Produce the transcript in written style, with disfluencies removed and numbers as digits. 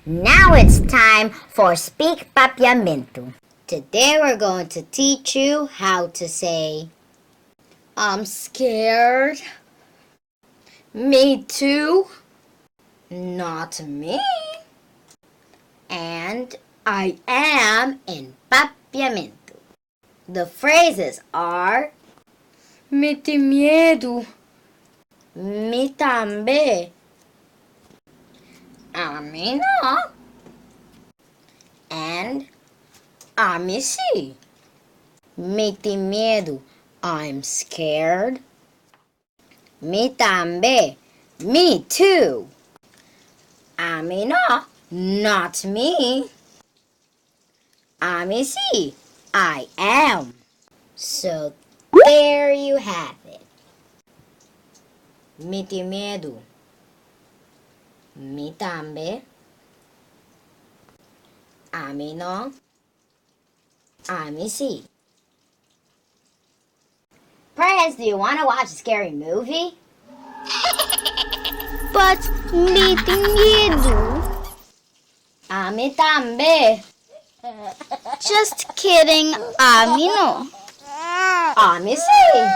Now it's time for Speak Papiamentu. Today we're going to teach you how to say, I'm scared. Me too. Not me. And I am in Papiamentu. The phrases are Me tem medo. Me também. A mim não. And a mim sim. Me tem medo. I'm scared. Me também. Me too. A mim não. Not me. A mim sim. I am. So there you have it. Me tem medo. Me também. A mim não. A mim sim. Prince, do you want to watch a scary movie? But me tem medo. A mim também. Just kidding, a mim não. A mim sim.